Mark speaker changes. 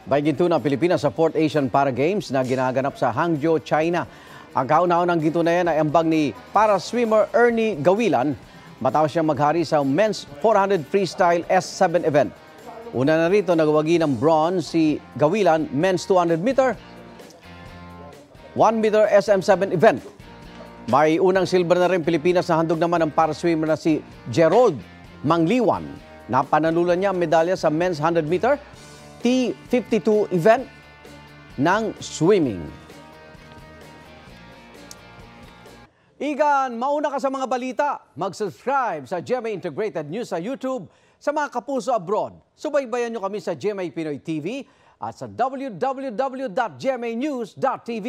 Speaker 1: Ginto ng Pilipinas sa 4th Asian Para Games na ginaganap sa Hangzhou, China. Ang kauna-unang ginto na yan ay ambag ni para swimmer Ernie Gawilan matapos siyang maghari sa men's 400 freestyle S7 event. Una na rito nagawagi ng bronze si Gawilan men's 200 meter, 1 meter SM7 event. May unang silver na rin Pilipinas na handog naman ang para swimmer na si Gerald Mangliwan. Napanalunan niya ang medalya sa men's 100 meter, T52 event ng swimming. Igan, mauna ka sa mga balita. Mag-subscribe sa GMA Integrated News sa YouTube. Sa mga kapuso abroad, subaybayan nyo kami sa GMA Pinoy TV at sa www.gmanews.tv.